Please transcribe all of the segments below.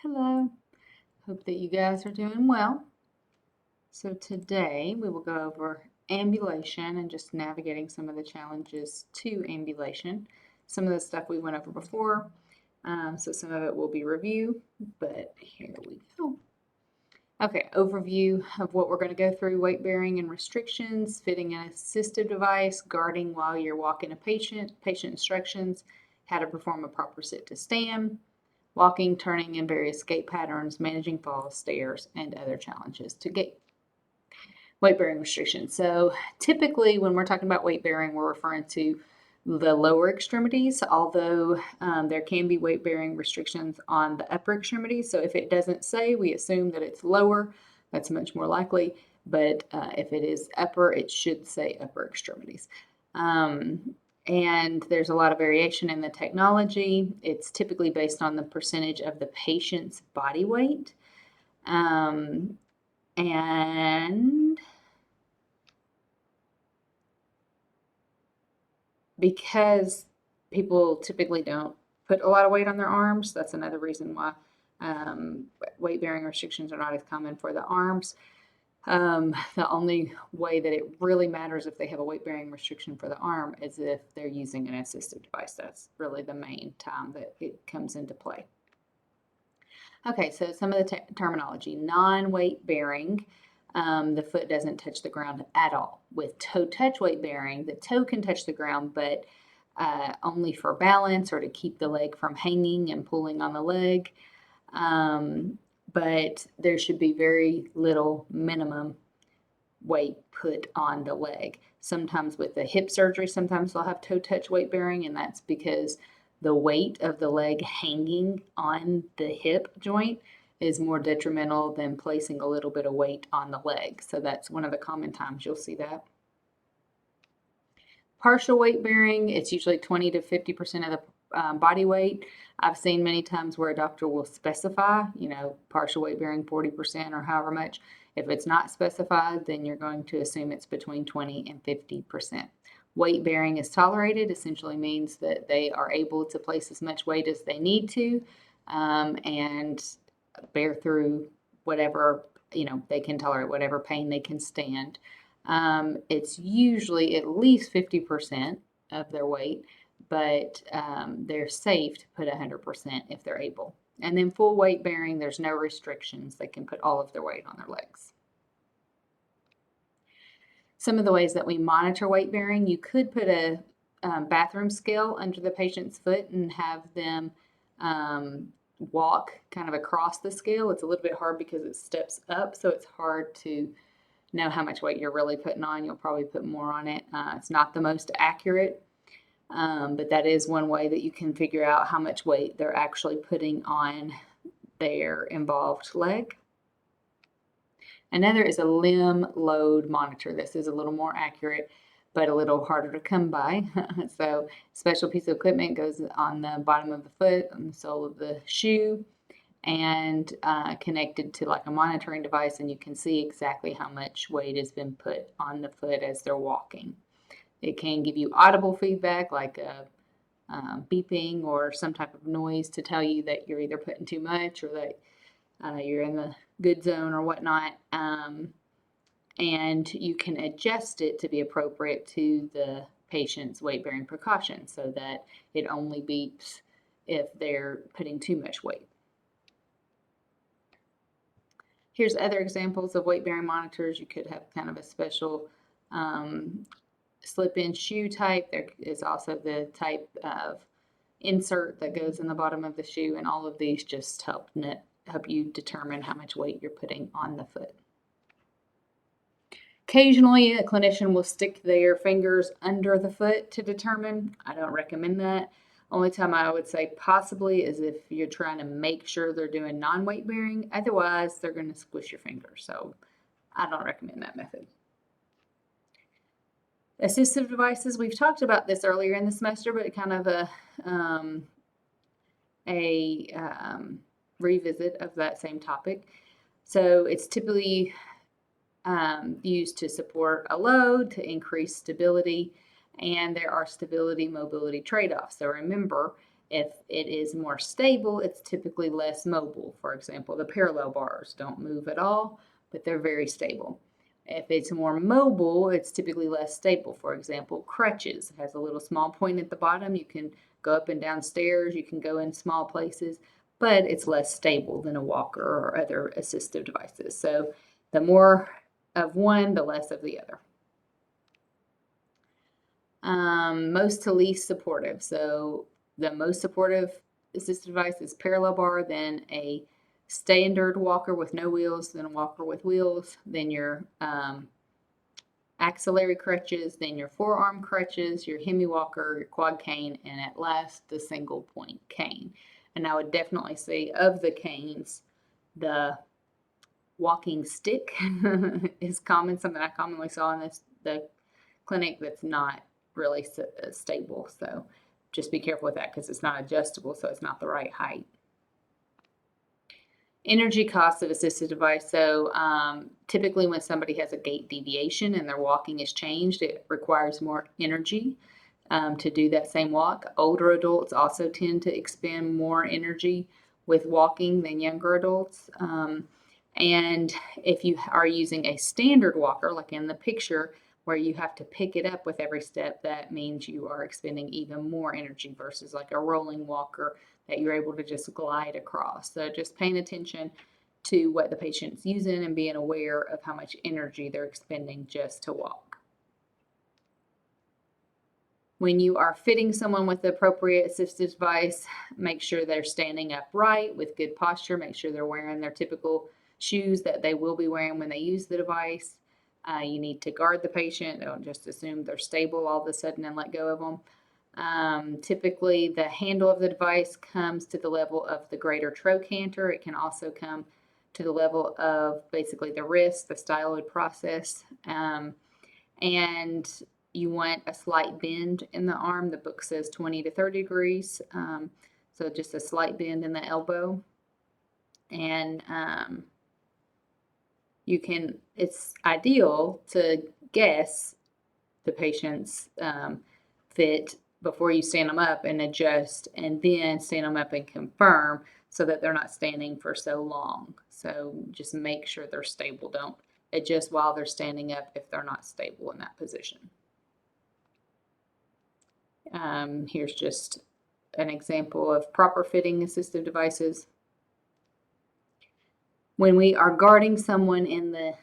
Hello, hope that you guys are doing well. So today we will go over ambulation and just navigating some of the challenges to ambulation. Some of the stuff we went over before, so some of it will be review, but here we go. Okay, overview of what we're going to go through: weight bearing and restrictions, fitting an assistive device, guarding while you're walking a patient, patient instructions, how to perform a proper sit to stand, walking, turning, and various gait patterns, managing falls, stairs, and other challenges to gait. Weight bearing restrictions. So typically when we're talking about weight bearing, we're referring to the lower extremities, although there can be weight bearing restrictions on the upper extremities. So if it doesn't say, we assume that it's lower. That's much more likely. But if it is upper, it should say upper extremities. And there's a lot of variation in the technology. It's typically based on the percentage of the patient's body weight. And because people typically don't put a lot of weight on their arms, that's another reason why weight bearing restrictions are not as common for the arms. The only way that it really matters if they have a weight bearing restriction for the arm is if they're using an assistive device. That's really the main time that it comes into play. Okay, so some of the terminology: non-weight bearing. The foot doesn't touch the ground at all. With toe touch weight bearing, the toe can touch the ground, but only for balance or to keep the leg from hanging and pulling on the leg. But there should be very little minimum weight put on the leg. Sometimes with the hip surgery, sometimes they'll have toe touch weight bearing, and that's because the weight of the leg hanging on the hip joint is more detrimental than placing a little bit of weight on the leg. So that's one of the common times you'll see that. Partial weight bearing, it's usually 20 to 50% of the body weight. I've seen many times where a doctor will specify, partial weight bearing 40% or however much. If it's not specified, then you're going to assume it's between 20 and 50%. Weight bearing is tolerated, essentially means that they are able to place as much weight as they need to and bear through whatever, they can tolerate, whatever pain they can stand. It's usually at least 50% of their weight, but they're safe to put 100% if they're able. And then full weight bearing, there's no restrictions. They can put all of their weight on their legs. Some of the ways that we monitor weight bearing: you could put a bathroom scale under the patient's foot and have them walk kind of across the scale. It's a little bit hard because it steps up, so it's hard to know how much weight you're really putting on. You'll probably put more on it. It's not the most accurate, but that is one way that you can figure out how much weight they're actually putting on their involved leg. Another is a limb load monitor. This is a little more accurate, but a little harder to come by. So special piece of equipment goes on the bottom of the foot, on the sole of the shoe, and connected to like a monitoring device, and you can see exactly how much weight has been put on the foot as they're walking. It can give you audible feedback like a beeping or some type of noise to tell you that you're either putting too much or that you're in the good zone or whatnot. And you can adjust it to be appropriate to the patient's weight-bearing precaution so that it only beeps if they're putting too much weight. Here's other examples of weight-bearing monitors. You could have kind of a special slip-in shoe type. There is also the type of insert that goes in the bottom of the shoe, and all of these just help you determine how much weight you're putting on the foot. Occasionally, a clinician will stick their fingers under the foot to determine. I don't recommend that. Only time I would say possibly is if you're trying to make sure they're doing non-weight bearing. Otherwise, they're going to squish your fingers. So I don't recommend that method. Assistive devices, we've talked about this earlier in the semester, but kind of a revisit of that same topic. So it's typically used to support a load, to increase stability, and there are stability mobility trade-offs. So remember, If it is more stable, it's typically less mobile. For example, the parallel bars don't move at all, but they're very stable. If it's more mobile, it's typically less stable. For example, crutches has a little small point at the bottom. You can go up and down stairs, you can go in small places, but it's less stable than a walker or other assistive devices. So the more of one, the less of the other. Most to least supportive. So the most supportive assistive device is parallel bar, then a standard walker with no wheels, then a walker with wheels, then your axillary crutches, then your forearm crutches, your hemi walker, your quad cane, and at last the single point cane. And I would definitely say of the canes, the walking stick is common, something I commonly saw in the clinic that's not really stable. So just be careful with that because it's not adjustable, so it's not the right height. Energy cost of assistive device. So typically when somebody has a gait deviation and their walking is changed, it requires more energy to do that same walk. Older adults also tend to expend more energy with walking than younger adults. And if you are using a standard walker, like in the picture, where you have to pick it up with every step, that means you are expending even more energy versus like a rolling walker that you're able to just glide across. So just paying attention to what the patient's using and being aware of how much energy they're expending just to walk. When you are fitting someone with the appropriate assistive device, make sure they're standing upright with good posture. Make sure they're wearing their typical shoes that they will be wearing when they use the device. You need to guard the patient. Don't just assume they're stable all of a sudden and let go of them. Typically, the handle of the device comes to the level of the greater trochanter. It can also come to the level of basically the wrist, the styloid process. And you want a slight bend in the arm. The book says 20 to 30 degrees. So just a slight bend in the elbow. And it's ideal to guess the patient's fit before you stand them up and adjust, and then stand them up and confirm so that they're not standing for so long. So just make sure they're stable. Don't adjust while they're standing up if they're not stable in that position. Here's just an example of proper fitting assistive devices. When we are guarding someone in the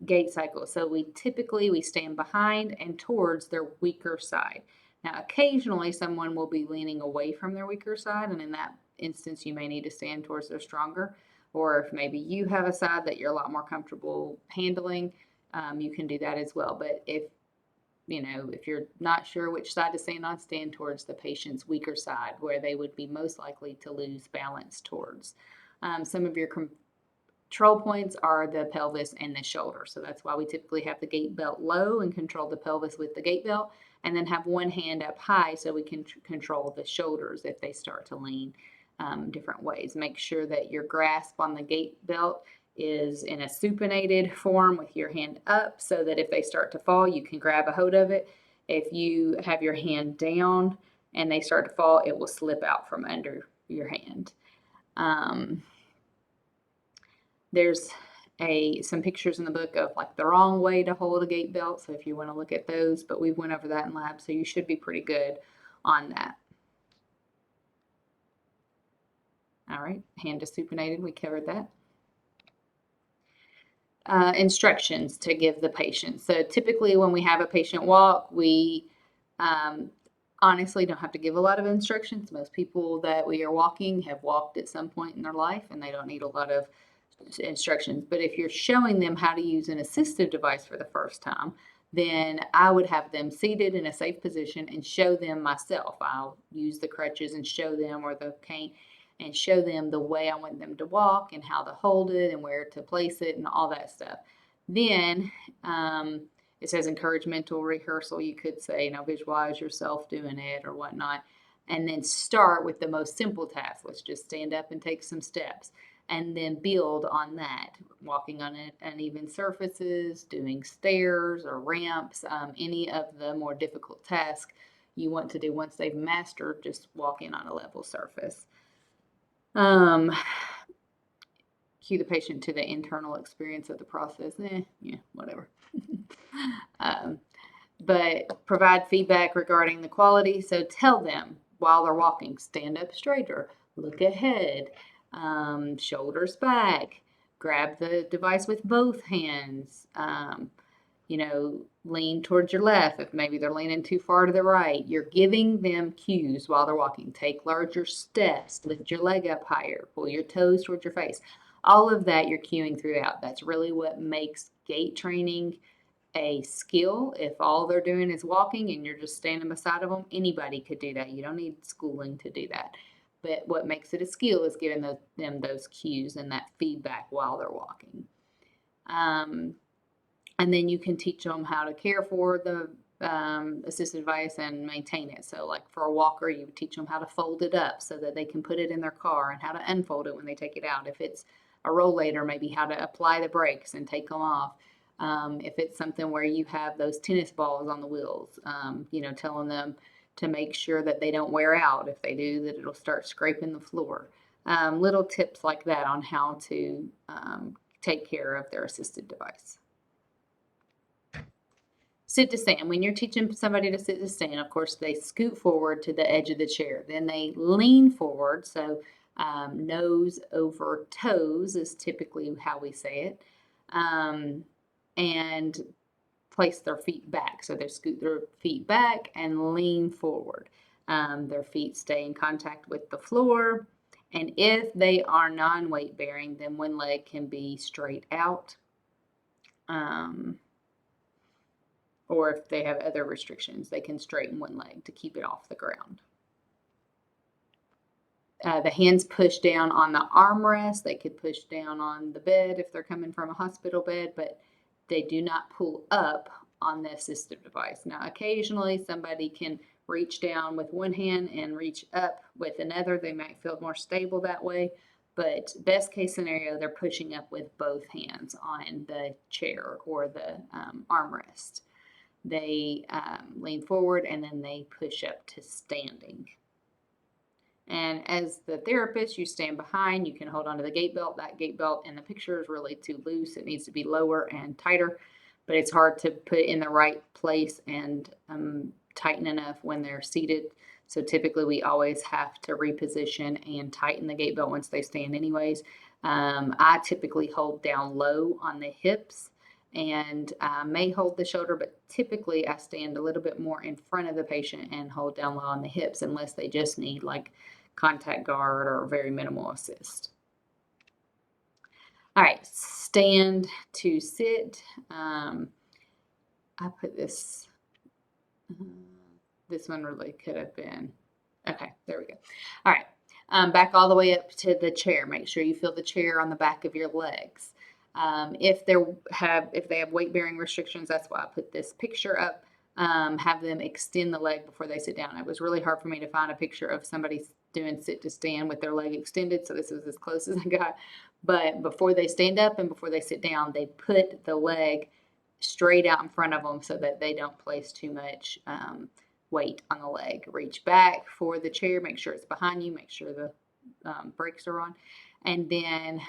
gait cycle, so we typically stand behind and towards their weaker side. Now, occasionally someone will be leaning away from their weaker side, and in that instance, you may need to stand towards their stronger. Or if maybe you have a side that you're a lot more comfortable handling, you can do that as well. But if you're not sure which side to stand on, stand towards the patient's weaker side, where they would be most likely to lose balance towards. Some of your control points are the pelvis and the shoulder. So that's why we typically have the gait belt low and control the pelvis with the gait belt, and then have one hand up high so we can control the shoulders if they start to lean different ways. Make sure that your grasp on the gait belt is in a supinated form with your hand up so that if they start to fall, you can grab a hold of it. If you have your hand down and they start to fall, it will slip out from under your hand. There's some pictures in the book of like the wrong way to hold a gait belt, so if you want to look at those, but we went over that in lab, so you should be pretty good on that. All right, hand is supinated, we covered that. Instructions to give the patient. So typically when we have a patient walk, we honestly don't have to give a lot of instructions. Most people that we are walking have walked at some point in their life and they don't need a lot of instructions. But if you're showing them how to use an assistive device for the first time, then I would have them seated in a safe position and show them myself. I'll use the crutches and show them, or the cane, and show them the way I want them to walk and how to hold it and where to place it and all that stuff. Then it says encourage mental rehearsal. You could say, visualize yourself doing it or whatnot. And then start with the most simple task. Let's just stand up and take some steps. And then build on that, walking on uneven surfaces, doing stairs or ramps, any of the more difficult tasks. you want to do once they've mastered just walking on a level surface. Cue the patient to the internal experience of the process. Yeah, whatever. But provide feedback regarding the quality. So tell them while they're walking, stand up straighter, look ahead, shoulders back, grab the device with both hands, lean towards your left if maybe they're leaning too far to the right. You're giving them cues while they're walking. Take larger steps, lift your leg up higher, pull your toes towards your face. All of that you're cueing throughout. That's really what makes gait training a skill. If all they're doing is walking and you're just standing beside of them, anybody could do that. You don't need schooling to do that. But what makes it a skill is giving them those cues and that feedback while they're walking. And then you can teach them how to care for the assistive device and maintain it. So like for a walker, you would teach them how to fold it up so that they can put it in their car, and how to unfold it when they take it out. If it's a rollator, maybe how to apply the brakes and take them off. If it's something where you have those tennis balls on the wheels, telling them to make sure that they don't wear out. If they do, that it'll start scraping the floor. Little tips like that on how to take care of their assisted device. Sit to stand. When you're teaching somebody to sit to stand, of course, they scoot forward to the edge of the chair. Then they lean forward. So nose over toes is typically how we say it. And place their feet back. So they scoot their feet back and lean forward. Their feet stay in contact with the floor. And if they are non-weight bearing, then one leg can be straight out. Or if they have other restrictions, they can straighten one leg to keep it off the ground. The hands push down on the armrest. They could push down on the bed if they're coming from a hospital bed, but they do not pull up on the assistive device. Now, occasionally somebody can reach down with one hand and reach up with another. They might feel more stable that way, but best case scenario, they're pushing up with both hands on the chair or the armrest. They lean forward and then they push up to standing. And as the therapist, you stand behind. You can hold onto the gait belt. That gait belt in the picture is really too loose. It needs to be lower and tighter, but it's hard to put in the right place and tighten enough when they're seated. So typically we always have to reposition and tighten the gait belt once they stand anyways. I typically hold down low on the hips and may hold the shoulder, but typically I stand a little bit more in front of the patient and hold down low on the hips unless they just need like contact guard or very minimal assist. All right, stand to sit. I put this one really could have been, okay, there we go. All right, back all the way up to the chair. Make sure you feel the chair on the back of your legs. If they have weight-bearing restrictions, that's why I put this picture up. Have them extend the leg before they sit down. It was really hard for me to find a picture of somebody doing sit to stand with their leg extended, so this was as close as I got. But before they stand up and before they sit down, they put the leg straight out in front of them so that they don't place too much weight on the leg. Reach back for the chair, make sure it's behind you, make sure the brakes are on, and then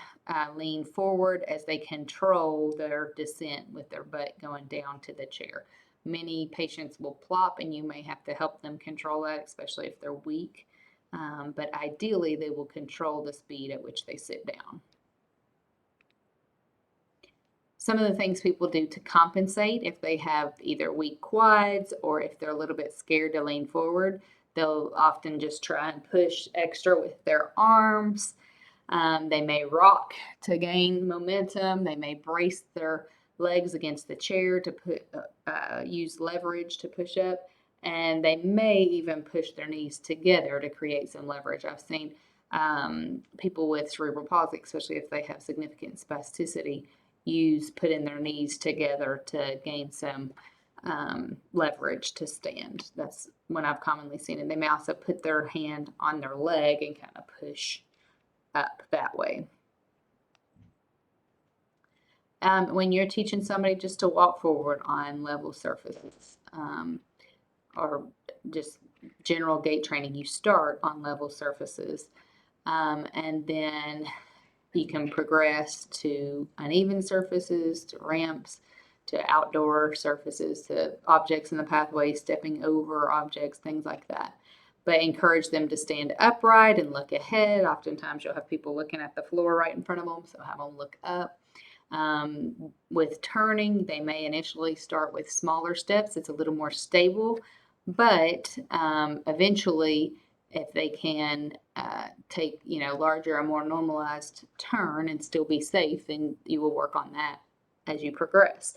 lean forward as they control their descent with their butt going down to the chair. Many patients will plop and you may have to help them control that, especially if they're weak. But ideally, they will control the speed at which they sit down. Some of the things people do to compensate if they have either weak quads or if they're a little bit scared to lean forward, they'll often just try and push extra with their arms. They may rock to gain momentum. They may brace their legs against the chair to use leverage to push up. And they may even push their knees together to create some leverage. I've seen people with cerebral palsy, especially if they have significant spasticity, putting their knees together to gain some leverage to stand. That's when I've commonly seen it. They may also put their hand on their leg and kind of push up that way. When you're teaching somebody just to walk forward on level surfaces or just general gait training, you start on level surfaces, and then you can progress to uneven surfaces, to ramps, to outdoor surfaces, to objects in the pathway, stepping over objects, things like that. But encourage them to stand upright and look ahead. Oftentimes you'll have people looking at the floor right in front of them, so have them look up. With turning, they may initially start with smaller steps. It's a little more stable, but eventually, if they can take, larger and more normalized turn and still be safe, then you will work on that as you progress.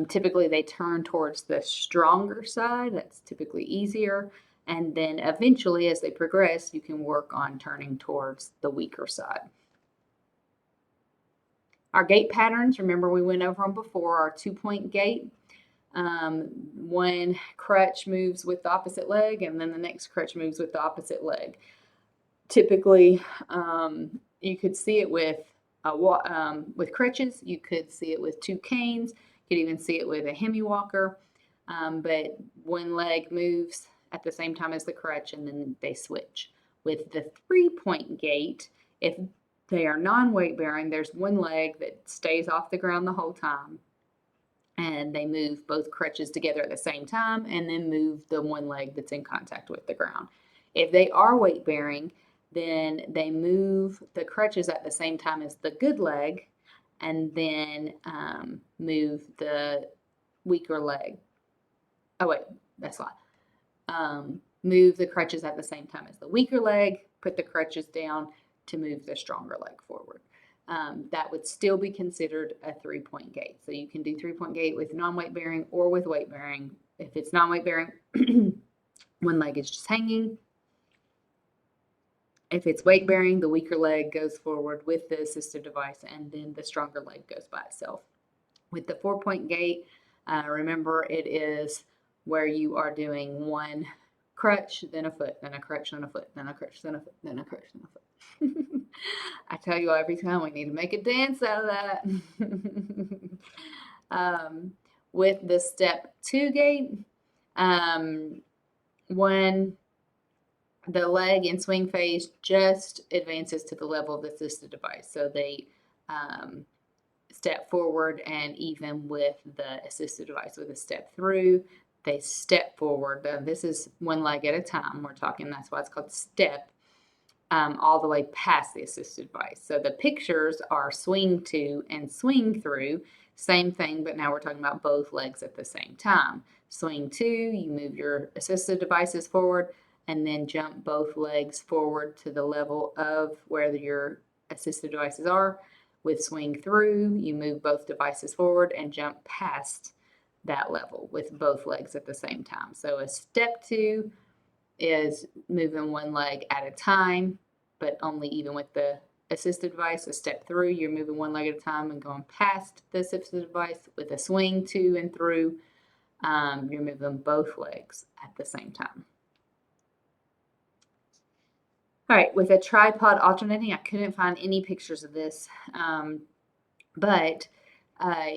Typically, they turn towards the stronger side. That's typically easier. And then eventually, as they progress, you can work on turning towards the weaker side. Our gait patterns, remember we went over them before, our 2-point gait. One crutch moves with the opposite leg, and then the next crutch moves with the opposite leg. Typically, you could see it with crutches. You could see it with 2 canes. You could even see it with a hemi walker. But one leg moves at the same time as the crutch, and then they switch. With the 3-point gait, if they are non-weight bearing, there's one leg that stays off the ground the whole time, and they move both crutches together at the same time and then move the one leg that's in contact with the ground. If they are weight bearing, then they move the crutches at the same time as the good leg, and then move the weaker leg. Oh wait, that's a lot. Move the crutches at the same time as the weaker leg, put the crutches down to move the stronger leg forward. That would still be considered a 3-point gait. So you can do 3-point gait with non-weight bearing or with weight bearing. If it's non-weight bearing, one leg is just hanging. If it's weight bearing, the weaker leg goes forward with the assistive device, and then the stronger leg goes by itself. With the 4-point gait, remember it is where you are doing one crutch, then a foot, then a crutch, then a foot, then a crutch, then a foot, then a crutch, then a foot. I tell you every time we need to make a dance out of that. With the step 2 gait, when the leg in swing phase just advances to the level of the assistive device. So they step forward, and even with the assistive device, with a step through, they step forward. This is one leg at a time. We're talking, that's why it's called step, all the way past the assistive device. So the pictures are swing to and swing through, same thing, but now we're talking about both legs at the same time. Swing to, you move your assistive devices forward, and then jump both legs forward to the level of where your assistive devices are. With swing through, you move both devices forward and jump past that level with both legs at the same time. So a step 2 is moving one leg at a time, but only even with the assistive device. A step through, you're moving one leg at a time and going past the assistive device. With a swing to and through, you're moving both legs at the same time. All right, with a tripod alternating, I couldn't find any pictures of this, but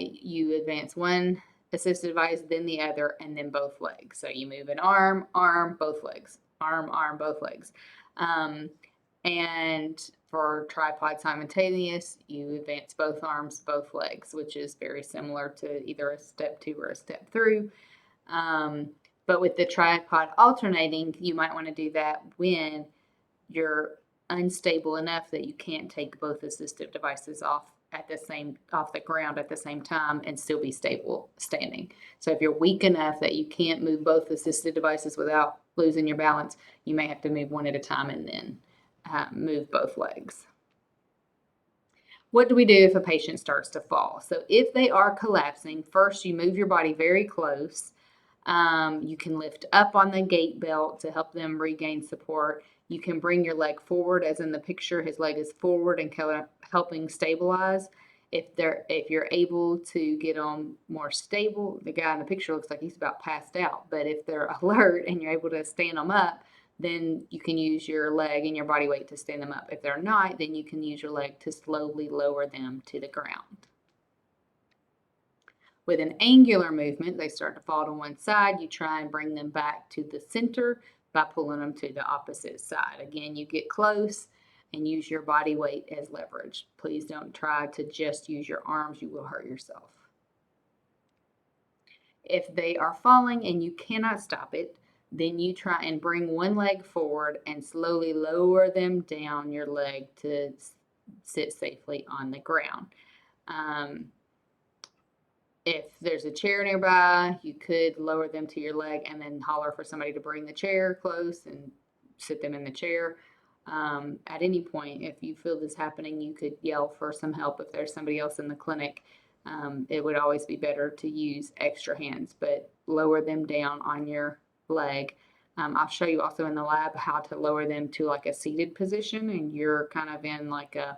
you advance one assistive device, then the other, and then both legs. So you move an arm, arm, both legs, arm, arm, both legs. And for tripod simultaneous, you advance both arms, both legs, which is very similar to either a step 2 or a step through. But with the tripod alternating, you might want to do that when you're unstable enough that you can't take both assistive devices off the ground at the same time and still be stable standing. So if you're weak enough that you can't move both assistive devices without losing your balance, you may have to move one at a time and then move both legs. What do we do if a patient starts to fall? So if they are collapsing, first you move your body very close. You can lift up on the gait belt to help them regain support. You can bring your leg forward, as in the picture, his leg is forward and kind of helping stabilize. If you're able to get them more stable, the guy in the picture looks like he's about passed out, but if they're alert and you're able to stand them up, then you can use your leg and your body weight to stand them up. If they're not, then you can use your leg to slowly lower them to the ground. With an angular movement, they start to fall to one side. You try and bring them back to the center by pulling them to the opposite side. Again, you get close and use your body weight as leverage. Please don't try to just use your arms. You will hurt yourself. If they are falling and you cannot stop it, then you try and bring one leg forward and slowly lower them down your leg to sit safely on the ground. If there's a chair nearby, you could lower them to your leg and then holler for somebody to bring the chair close and sit them in the chair. At any point, if you feel this happening, you could yell for some help if there's somebody else in the clinic. It would always be better to use extra hands, but lower them down on your leg. I'll show you also in the lab how to lower them to like a seated position, and you're kind of in like a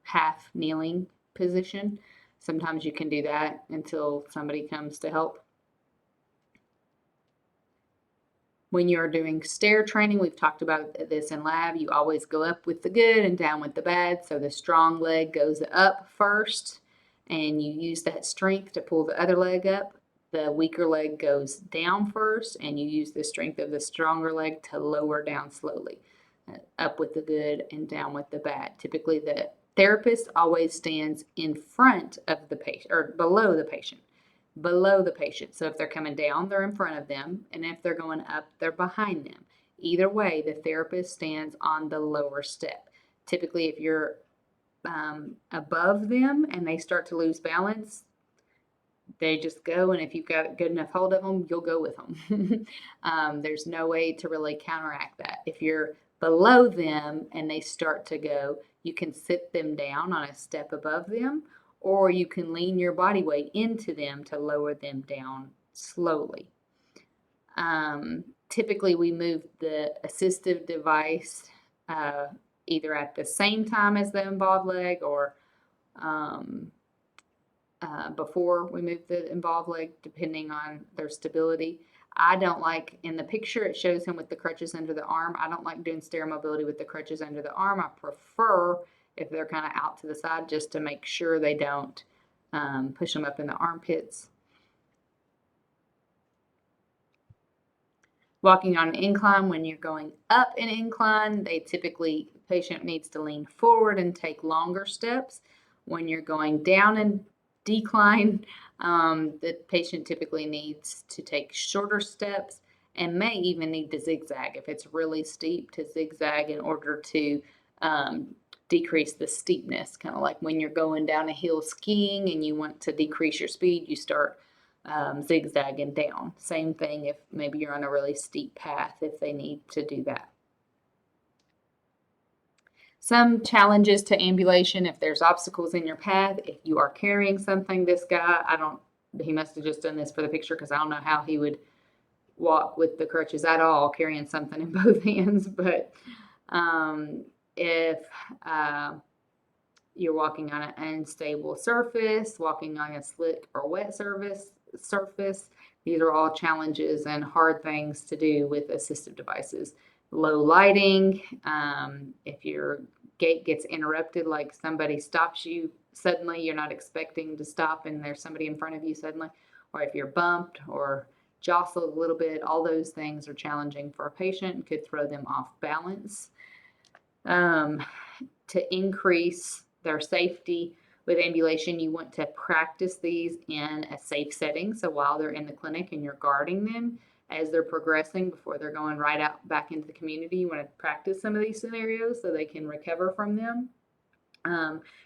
half kneeling position. Sometimes you can do that until somebody comes to help. When you're doing stair training, we've talked about this in lab, you always go up with the good and down with the bad. So the strong leg goes up first, and you use that strength to pull the other leg up. The weaker leg goes down first, and you use the strength of the stronger leg to lower down slowly. Up with the good and down with the bad. Typically, the therapist always stands in front of the patient or below the patient. Below the patient. So if they're coming down, they're in front of them, and if they're going up, they're behind them. Either way, the therapist stands on the lower step. Typically, if you're above them and they start to lose balance, they just go, and if you've got a good enough hold of them, you'll go with them. There's no way to really counteract that. If you're below them and they start to go, you can sit them down on a step above them, or you can lean your body weight into them to lower them down slowly. Typically, we move the assistive device either at the same time as the involved leg or before we move the involved leg, depending on their stability. I don't like, in the picture, it shows him with the crutches under the arm. I don't like doing stair mobility with the crutches under the arm. I prefer if they're kind of out to the side, just to make sure they don't push them up in the armpits. Walking on an incline, when you're going up an incline, the patient needs to lean forward and take longer steps. When you're going down and decline, the patient typically needs to take shorter steps and may even need to zigzag if it's really steep, to zigzag in order to decrease the steepness. Kind of like when you're going down a hill skiing and you want to decrease your speed, you start zigzagging down. Same thing if maybe you're on a really steep path, if they need to do that. Some challenges to ambulation: if there's obstacles in your path, if you are carrying something. This guy, he must have just done this for the picture, because I don't know how he would walk with the crutches at all, carrying something in both hands. But if you're walking on an unstable surface, walking on a slick or wet surface, these are all challenges and hard things to do with assistive devices. Low lighting, if your gait gets interrupted, like somebody stops you suddenly, you're not expecting to stop and there's somebody in front of you suddenly, or if you're bumped or jostled a little bit, all those things are challenging for a patient and could throw them off balance. To increase their safety with ambulation, you want to practice these in a safe setting. So while they're in the clinic and you're guarding them as they're progressing before they're going right out back into the community, you want to practice some of these scenarios so they can recover from them.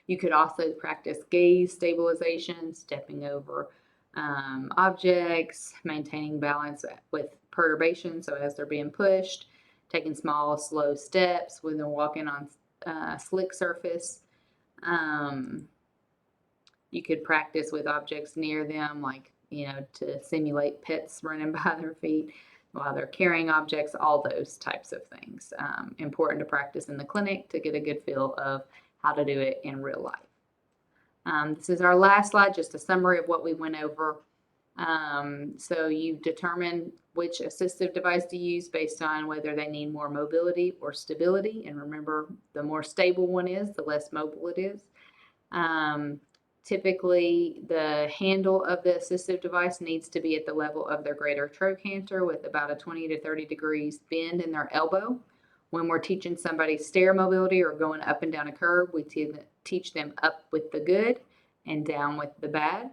You could also practice gaze stabilization, stepping over objects, maintaining balance with perturbation. So as they're being pushed, taking small, slow steps when they're walking on slick surface. You could practice with objects near them, like, to simulate pets running by their feet while they're carrying objects, all those types of things. Important to practice in the clinic to get a good feel of how to do it in real life. This is our last slide, just a summary of what we went over. So you determine which assistive device to use based on whether they need more mobility or stability. And remember, the more stable one is, the less mobile it is. Typically, the handle of the assistive device needs to be at the level of their greater trochanter with about a 20 to 30 degrees bend in their elbow. When we're teaching somebody stair mobility or going up and down a curve, we teach them up with the good and down with the bad.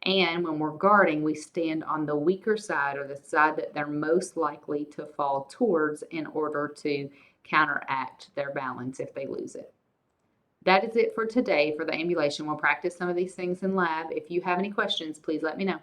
And when we're guarding, we stand on the weaker side or the side that they're most likely to fall towards in order to counteract their balance if they lose it. That is it for today for the ambulation. We'll practice some of these things in lab. If you have any questions, please let me know.